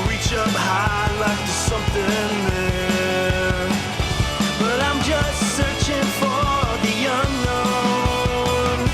reach up high like there's something there, but I'm just searching for the unknown.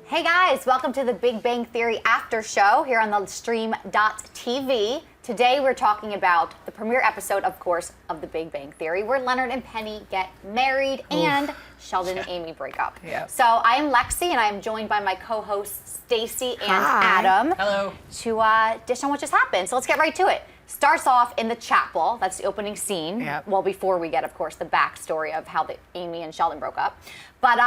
Hey guys, welcome to the Big Bang Theory After Show here on the Stream.tv. Today we're talking about the premiere episode, of course, of The Big Bang Theory, where Leonard and Penny get married and Sheldon and Amy break up. Yep. So I am Lexi, and I am joined by my co-hosts Stacy and Adam. Hello. To dish on what just happened. So let's get right to it. Starts off in the chapel. That's the opening scene. Yep. Well, before we get, of course, the backstory of how Amy and Sheldon broke up. But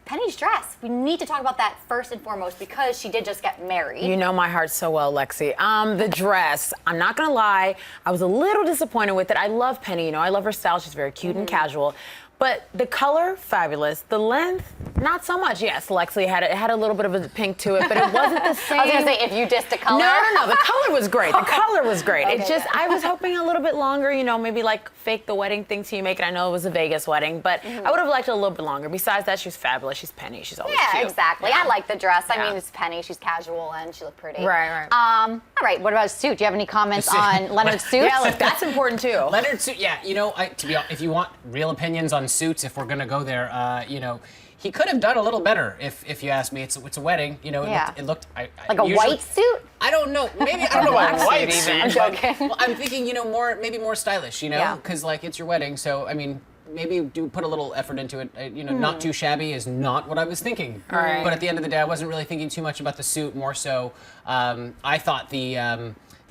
Penny's dress. We need to talk about that first and foremost because she did just get married. You know my heart so well, Lexi. The dress, I'm not gonna lie, I was a little disappointed with it. I love Penny, you know, I love her style. She's very cute and casual. But the color, fabulous. The length, not so much. Yes, Lexi had a little bit of a pink to it, but it wasn't the same. I was gonna say, if you dissed the color. No. The color was great. The color was great. Okay, It's just, I was hoping a little bit longer, you know, maybe like fake the wedding thing till you make it. I know it was a Vegas wedding, but I would have liked it a little bit longer. Besides that, she's fabulous. She's Penny. She's always cute. Yeah, exactly. Yeah. I like the dress. I Yeah. mean, it's Penny. She's casual and she looked pretty. Right. All right. What about his suit? Do you have any comments on Leonard's suit? Yeah, look, that's important too. Leonard's suit, yeah, you know, if you want real opinions on suits, if we're gonna go there, you know, he could have done a little better. If you ask me, it's a wedding. You know, it looked. Like a white suit? I don't know. Maybe I don't know about a white suit. I'm joking. Well, I'm thinking, you know, maybe more stylish. You know, because like it's your wedding, so I mean. Maybe do put a little effort into it. You know, not too shabby is not what I was thinking. Right. But at the end of the day, I wasn't really thinking too much about the suit. More so, I thought the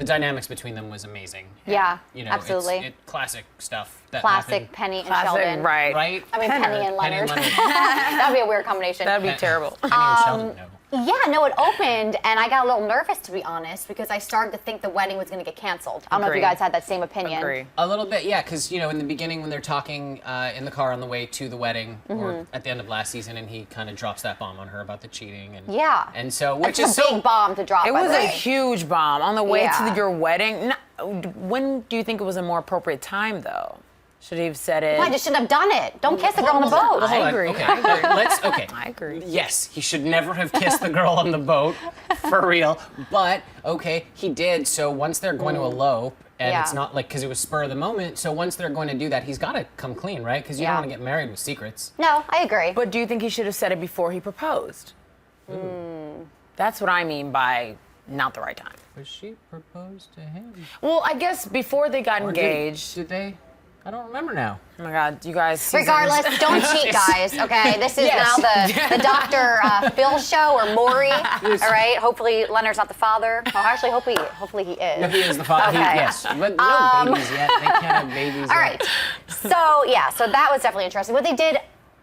dynamics between them was amazing. Yeah, You know, absolutely. Classic stuff. That Classic happened. Penny and Classic, Sheldon. right. Right? I mean, Penny and Penny Leonard. and Leonard. That would be a weird combination. That'd be terrible. Penny and Sheldon, no. Yeah, no, it opened, and I got a little nervous, to be honest, because I started to think the wedding was going to get canceled. I don't know if you Agree. guys had that same opinion. Agree. A little bit, yeah, because, you know, in the beginning when they're talking in the car on the way to the wedding, or at the end of last season, and he kind of drops that bomb on her about the cheating. And, Yeah. And so, which It's is a so... big bomb to drop. It by was the a way. huge bomb on the way Yeah. to your wedding. When do you think it was a more appropriate time, though? Should he have said it? I just shouldn't have done it. Don't kiss the girl on the boat. I agree. Okay, I agree. okay. I agree. Yes, he should never have kissed the girl on the boat, for real. But, okay, he did, so once they're going to elope, and it's not like, because it was spur of the moment, so once they're going to do that, he's got to come clean, right? Because you don't want to get married with secrets. No, I agree. But do you think he should have said it before he proposed? That's what I mean by not the right time. Was she proposed to him? Well, I guess before they got engaged. Did they? I don't remember now. Oh my God, you guys. Regardless, don't cheat, guys. Okay, this is Yes. now the Dr. Phil show or Maury. All right. Hopefully, Leonard's not the father. Oh, actually, hopefully he is. No, he is the father. Okay. Yes, but no babies yet. They can't have babies. All yet. right. So yeah, so that was definitely interesting. But they did,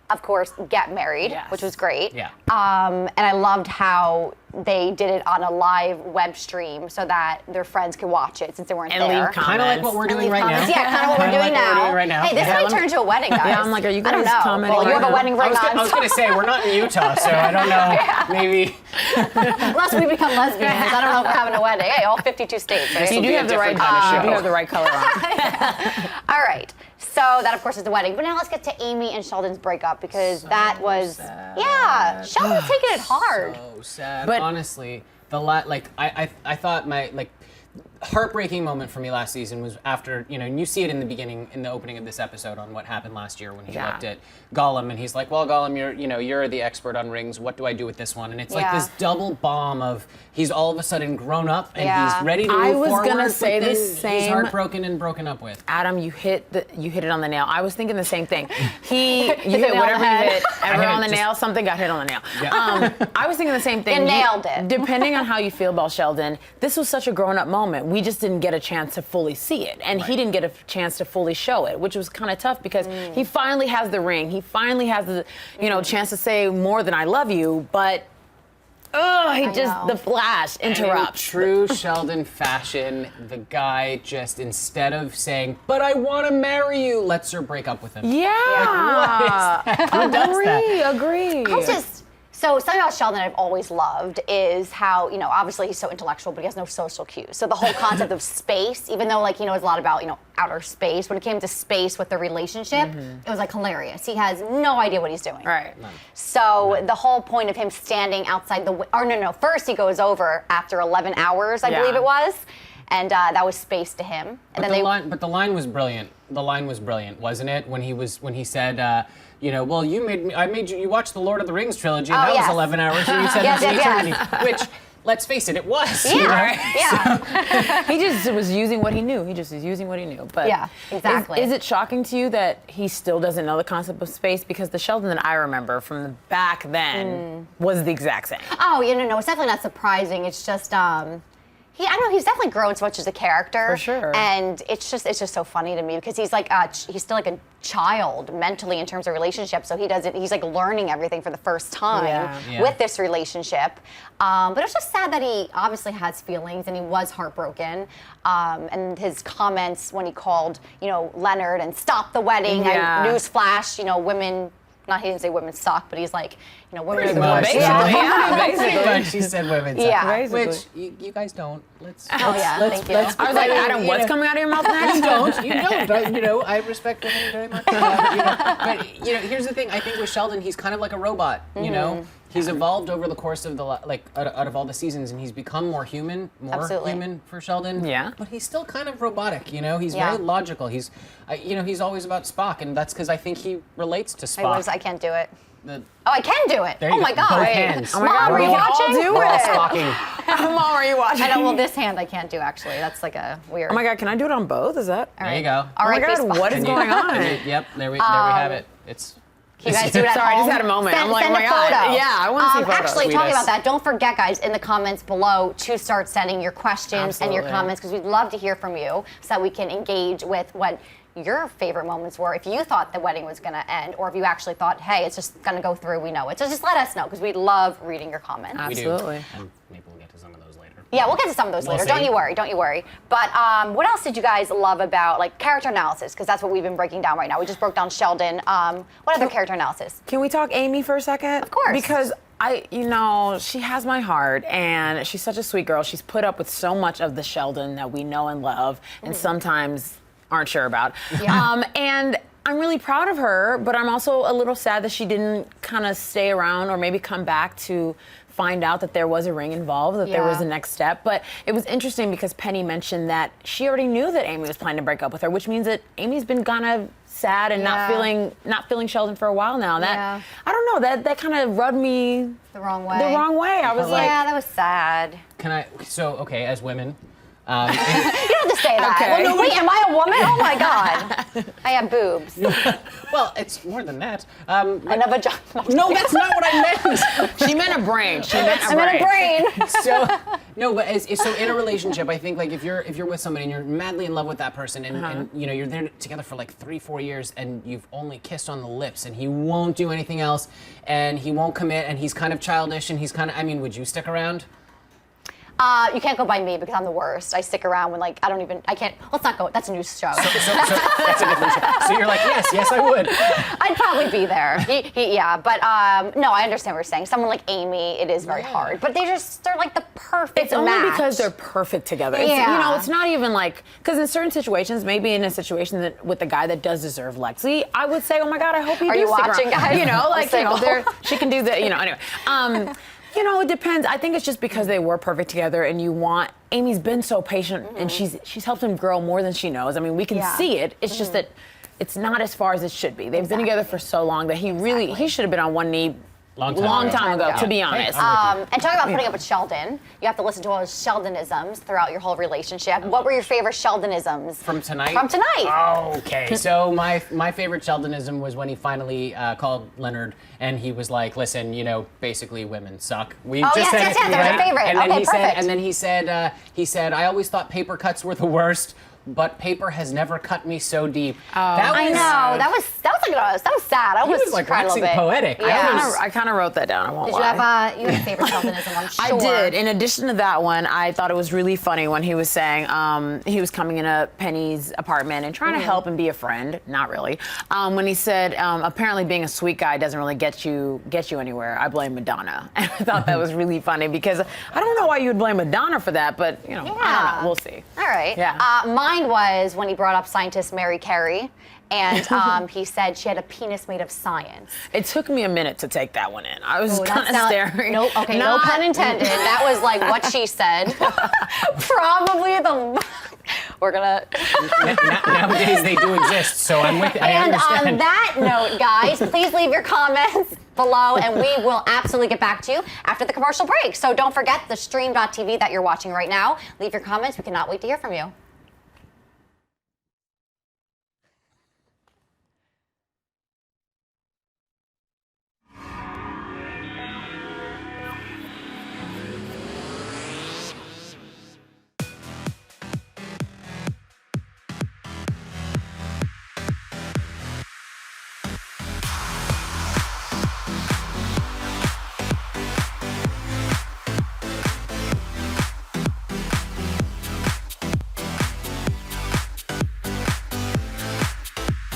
of course, get married, Yes. which was great. Yeah. And I loved how they did it on a live web stream so that their friends could watch it since they weren't And there. leave comments. Kind of like what we're doing right now. Yeah, kind of what we're Kinda doing like what now. we're doing right now. Hey, this Yeah, might let me- turn into a wedding, guys. Yeah, I'm like, are you I don't guys know. commenting Well, you right have a now? wedding ring I was on. gonna say we're not in Utah, so I don't know. Maybe. Unless we become lesbians. I don't know if we're having a wedding. Hey, all 52 states, right? You do be a have the right different kind of You do show. have the right color on. All right. So that, of course, is the wedding. But now let's get to Amy and Sheldon's breakup because that was, yeah, Sheldon's taking it hard. So sad. But- honestly, I thought my heartbreaking moment for me last season was after, you know, and you see it in the beginning, in the opening of this episode on what happened last year when he Yeah. looked at Gollum and he's like, well, Gollum, you're the expert on rings. What do I do with this one? And it's like Yeah. this double bomb of he's all of a sudden grown up and Yeah. he's ready to I move was forward. gonna but say the then same- He's heartbroken and broken up with. Adam, you hit it on the nail. I was thinking the same thing. You the hit nail on whatever the you head. hit, ever hit it on the just- nail, something got hit on the nail. Yeah. I was thinking the same thing. You nailed it. Depending on how you feel about Sheldon, this was such a grown-up moment. We just didn't get a chance to fully see it, and he didn't get a chance to fully show it, which was kind of tough because he finally has the ring. He finally has the, chance to say more than "I love you," but. Oh, know. the flash And in interrupts. true Sheldon fashion, the guy just, instead of saying, but I want to marry you, lets her break up with him. Yeah. Who does that? Agree. I just, So something about Sheldon I've always loved is how, obviously he's so intellectual, but he has no social cues. So the whole concept of space, even though it's a lot about, outer space, when it came to space with the relationship, it was hilarious. He has no idea what he's doing. Right. So the whole point of him standing outside first he goes over after 11 hours, I believe it was. And that was space to him. And But the line was brilliant. The line was brilliant, wasn't it? When he said, well, I made you watch the Lord of the Rings trilogy, and that was 11 hours, and you said it's an eternity. Which, let's face it was. Yeah, right? yeah. He just was using what he knew. He just was using what he knew. But yeah, exactly. Is it shocking to you that he still doesn't know the concept of space? Because the Sheldon that I remember from the back then was the exact same. Oh, no, it's definitely not surprising. It's just, he's definitely grown so much as a character. For sure. And it's just so funny to me because he's he's still like a child mentally in terms of relationships. So he's learning everything for the first time with this relationship. But it was just sad that he obviously has feelings and he was heartbroken. And his comments when he called, Leonard and stopped the wedding. Yeah. Newsflash, women. He didn't say women suck, but he's like, women Pretty are the much. worst. Yeah, basically. But she said women. Yeah. Basically. Which you guys don't. Thank you. I was like, Adam, what's coming out of your mouth next? You don't. I respect women very much. But here's the thing. I think with Sheldon, he's kind of like a robot. He's evolved over the course of out of all the seasons, and he's become more human for Sheldon. Yeah. But he's still kind of robotic. He's very logical. He's always about Spock, and that's because I think he relates to Spock. I can't do it. I can do it. There you Oh my go. God. Both hands. Oh my Mom, God, are we you can all watching? do We're all it. Spocking. Mom, are you watching? I know. Well, this hand I can't do actually. That's like a weird. Oh my God, can I do it on both? Is that? There you go. All right, oh my God, Facebook. what is going on? Yep. There we have it. It's. Can you guys do it at Sorry, I home? just had a moment. Send, I'm like, send oh my a God. photo. Yeah, I want to see photos. Actually, Tweet talking us. about that, don't forget, guys, in the comments below to start sending your questions and your Absolutely. comments because we'd love to hear from you so that we can engage with what your favorite moments were. If you thought the wedding was going to end or if you actually thought, hey, it's just going to go through, we know it. So just let us know because we love reading your comments. Absolutely. We do. And maybe we'll get to some of those later. Yeah, we'll get to some of those later. see. Don't you worry. But what else did you guys love about character analysis? Because that's what we've been breaking down right now. We just broke down Sheldon. What other character analysis? Can we talk Amy for a second? Of course. Because she has my heart and she's such a sweet girl. She's put up with so much of the Sheldon that we know and love and sometimes aren't sure about. Yeah. And I'm really proud of her, but I'm also a little sad that she didn't kind of stay around or maybe come back to find out that there was a ring involved, that there was a next step. But it was interesting because Penny mentioned that she already knew that Amy was planning to break up with her, which means that Amy's been kind of sad and not feeling Sheldon for a while now. That I don't know, that kind of rubbed me The wrong way. I was like, that was sad. As women, You don't have to say that. Okay. Well, no, wait, am I a woman? Oh my God. I have boobs. well, it's more than that. And a vagina. No, that's not what I meant. she meant a brain. I meant a brain. So in a relationship, I think if you're with somebody and you're madly in love with that person and you're there together for 3-4 years and you've only kissed on the lips and he won't do anything else and he won't commit and he's kind of childish and he's kind of, would you stick around? You can't go by me because I'm the worst. I stick around when I can't. Let's not go. That's a new show. So that's a different show. So you're like, yes, I would. I'd probably be there. But no, I understand what you're saying. Someone like Amy, it is very hard. But they're like the perfect It's only match. because they're perfect together. Yeah. It's not even because in certain situations, maybe in a situation with the guy that does deserve Lexi, I would say, oh my God, I hope you Are do you stick watching, around. guys? She can do the, anyway. It depends. I think it's just because they were perfect together and Amy's been so patient and she's helped him grow more than she knows. We can see it. It's just that it's not as far as it should be. They've been together for so long that he should have been on one knee long time ago, to be honest. And talking about putting up with Sheldon, you have to listen to all his Sheldonisms throughout your whole relationship. What were your favorite Sheldonisms? From tonight? From tonight. Okay. So my favorite Sheldonism was when he finally called Leonard and he was like, listen, basically women suck. We yes, said yes, it, that was your favorite. And then Okay, perfect. he said, I always thought paper cuts were the worst. but paper has never cut me so deep. I know. That was sad. I He was like cried a little waxing bit. poetic. Yeah. I kind of wrote that down. I won't Did lie. you have a favorite Sheldonism? I'm sure. I did. In addition to that one, I thought it was really funny when he was saying he was coming into Penny's apartment and trying to help and be a friend. Not really. When he said apparently being a sweet guy doesn't really get you anywhere. I blame Madonna. And I thought that was really funny because I don't know why you would blame Madonna for that, but I don't know. We'll see. All right. Yeah. Mine was when he brought up scientist Mary Carey, and he said she had a penis made of science. It took me a minute to take that one in. I was kind of staring. Nope. Okay. No pun intended. That was like what she said. Probably the. We're gonna. Nowadays they do exist, so I'm with. I And understand. on that note, guys, please leave your comments below, and we will absolutely get back to you after the commercial break. So don't forget the stream.tv that you're watching right now. Leave your comments. We cannot wait to hear from you.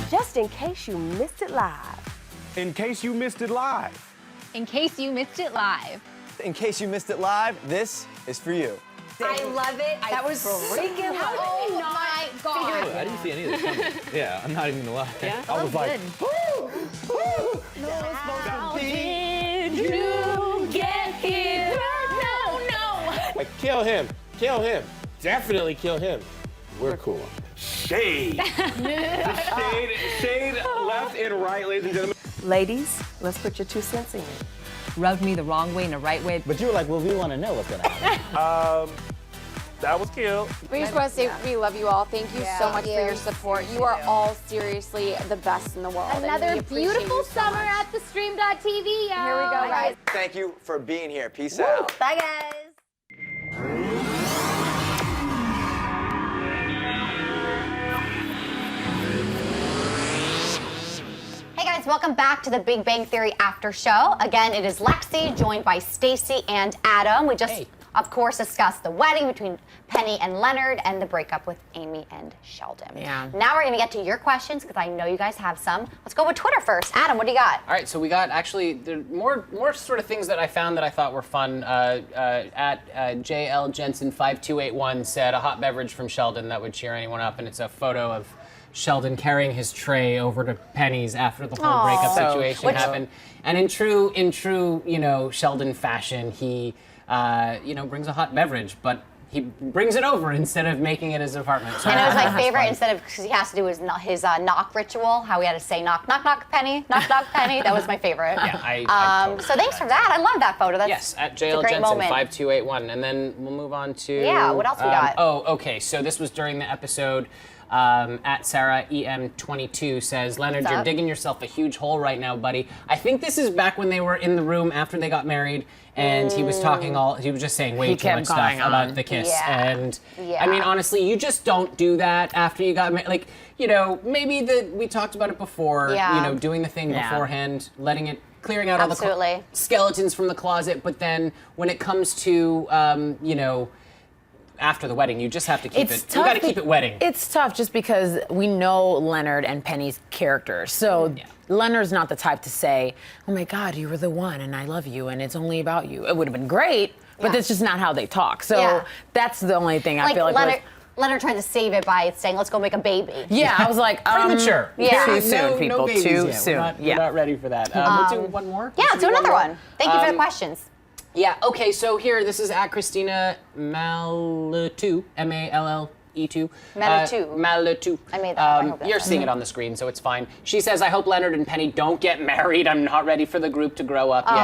Just in case you missed it live. In case you missed it live. In case you missed it live. In case you missed it live, this is for you. I love it. That was freaking oh my god. I didn't see any of this coming. Yeah, I'm not even gonna lie. Yeah, I was like, How did you get here? No. Like, kill him. Kill him. Definitely kill him. We're cool. shade. Shade left and right, ladies and gentlemen. Ladies, let's put your 2 cents in. Rubbed me the wrong way and the right way. But you were like, well, we want to know what's going to happen. That was cute. We just want to say we love you all. Thank you so much for your support. You are all seriously the best in the world. and we Another appreciate beautiful you so summer much. at the stream.tv, y'all. Here we go, guys. Thank you for being here. Peace out. Bye, guys. Hey guys, welcome back to the Big Bang Theory After Show. Again, it is Lexi, joined by Stacy and Adam. We just, of course, discussed the wedding between Penny and Leonard and the breakup with Amy and Sheldon. Yeah. Now we're gonna get to your questions because I know you guys have some. Let's go with Twitter first. Adam, what do you got? All right, so we got actually there more sort of things that I found that I thought were fun. At JL Jensen 5281 said a hot beverage from Sheldon that would cheer anyone up, and it's a photo of Sheldon carrying his tray over to Penny's after the whole breakup situation happened. And in true Sheldon fashion, he brings a hot beverage, but he brings it over instead of making it his apartment. So And it was my that's favorite fun. instead of, because he has to do his knock ritual, how he had to say knock, knock, knock, Penny, knock, knock, Penny. That was my favorite. Yeah, I totally so thanks for that. I love that photo. That's Yes, at it's a JL great Jensen moment. 5281, and then we'll move on to Yeah, what else we got? Oh, okay. So this was during the episode. At Sarah EM22 says, Leonard, What's you're up? digging yourself a huge hole right now, buddy. I think this is back when they were in the room after they got married, and he was just saying way He too kept much stuff going on. about the kiss. Yeah. And Yeah. I mean, honestly, you just don't do that after you got married. Like, maybe we talked about it before, Yeah. doing the thing Yeah. beforehand, clearing out all the Absolutely. skeletons from the closet, but then when it comes to, after the wedding, you just have to keep it. You got to keep it wedding. It's tough just because we know Leonard and Penny's characters. So Leonard's not the type to say, oh my God, you were the one and I love you and it's only about you. It would have been great, but that's just not how they talk. So that's the only thing I feel like. Leonard tried to save it by saying, let's go make a baby. Yeah, I was like, Premature. Yeah. Too soon, people. babies Too yet. soon. We're not ready for that. We'll do one more. Yeah, Should do we another more? one. Thank you for the questions. Yeah, okay, so here, this is at Christina Maletu, M-A-L-L-E2. Maletu. Maletu. I made that up. I hope that's You're right. seeing it on the screen, so it's fine. She says, I hope Leonard and Penny don't get married. I'm not ready for the group to grow up yet.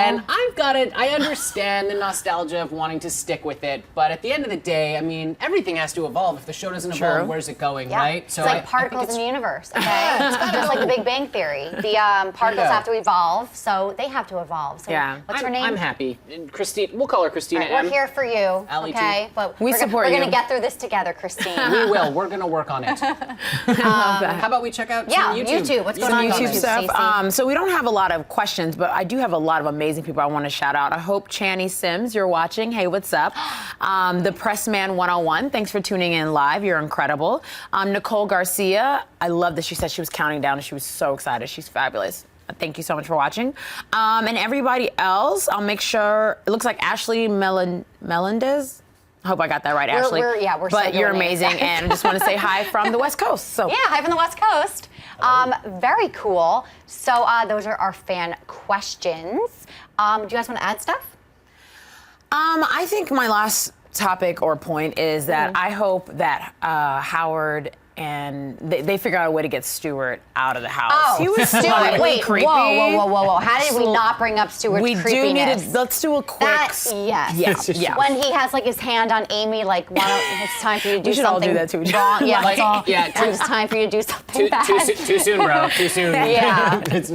And I've got it. I understand the nostalgia of wanting to stick with it, but at the end of the day, I mean, everything has to evolve. If the show doesn't evolve, where's it going, Yeah. right? It's like particles in the universe, okay? Just like the Big Bang Theory. The particles have to evolve, so they have to evolve. So what's her name? I'm happy. Christine, we'll call her Christina All right, M. we're here for you, Allie okay? But We support we're you. gonna get through this together. together, Christine. We will. We're gonna work on it. How about we check out some YouTube? What's going on YouTube YouTube stuff. Stacey? So we don't have a lot of questions, but I do have a lot of amazing people I want to shout out. I hope Channy Sims, you're watching. Hey, what's up? The Pressman 101, thanks for tuning in live. You're incredible. Nicole Garcia, I love that she said she was counting down and she was so excited. She's fabulous. Thank you so much for watching. And everybody else, I'll make sure, it looks like Ashley Melendez. I hope I got that right, Ashley. We're but so you're doing it. amazing, and I just want to say hi from the West Coast. So Yeah, hi from the West Coast. Very cool. So those are our fan questions. Do you guys want to add stuff? I think my last topic or point is that I hope that Howard and they figure out a way to get Stewart out of the house. Oh, He was Stewart. slightly Wait, creepy. whoa. How did we not bring up Stewart's We creepiness? do need to, let's do a quick. Yeah. When he has like his hand on Amy, like, it's time for you to do We should all do something that to each other. wrong. Yeah, Like, it's all. yeah, It's time for you to do something bad. Too soon, bro. Too soon. Yeah. It's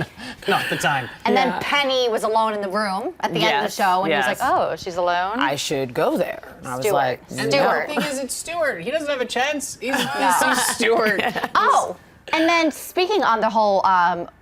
not the time. And then Penny was alone in the room at the end of the show, and he was like, "Oh, she's alone." I should go there. And I was Stewart. like, And Stewart. the thing is, it's Stewart. He doesn't have a chance. He's Stewart. Oh, and then speaking on the whole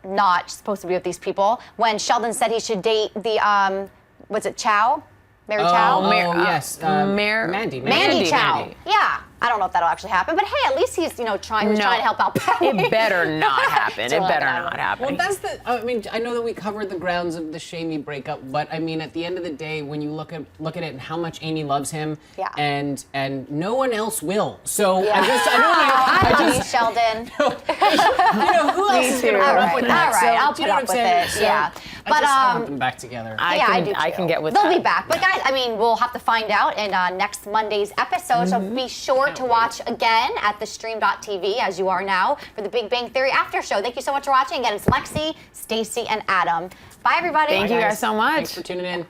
not supposed to be with these people, when Sheldon said he should date the was it Chow? Mary Chow? Yes. Mandy. Mandy Chow. Mandy. Yeah. I don't know if that'll actually happen, but hey, at least he's trying to help out Penny. It better not happen. It better not happen. Well, that's the. I mean, I know that we covered the grounds of the Shamey breakup, but I mean, at the end of the day, when you look at it and how much Amy loves him, and no one else will. So I love you, Sheldon. who else is gonna put up with that? All right, So, I'll do you put know up what I'm with saying? it. So, Yeah, I just want them back together. I can get with They'll that. be back. But guys, I mean, we'll have to find out in next Monday's episode. So be sure to watch again at the stream.tv as you are now for the Big Bang Theory After Show. Thank you so much for watching. Again, it's Lexi, Stacy, and Adam. Bye, everybody. Thank you guys so much. Thanks for tuning in.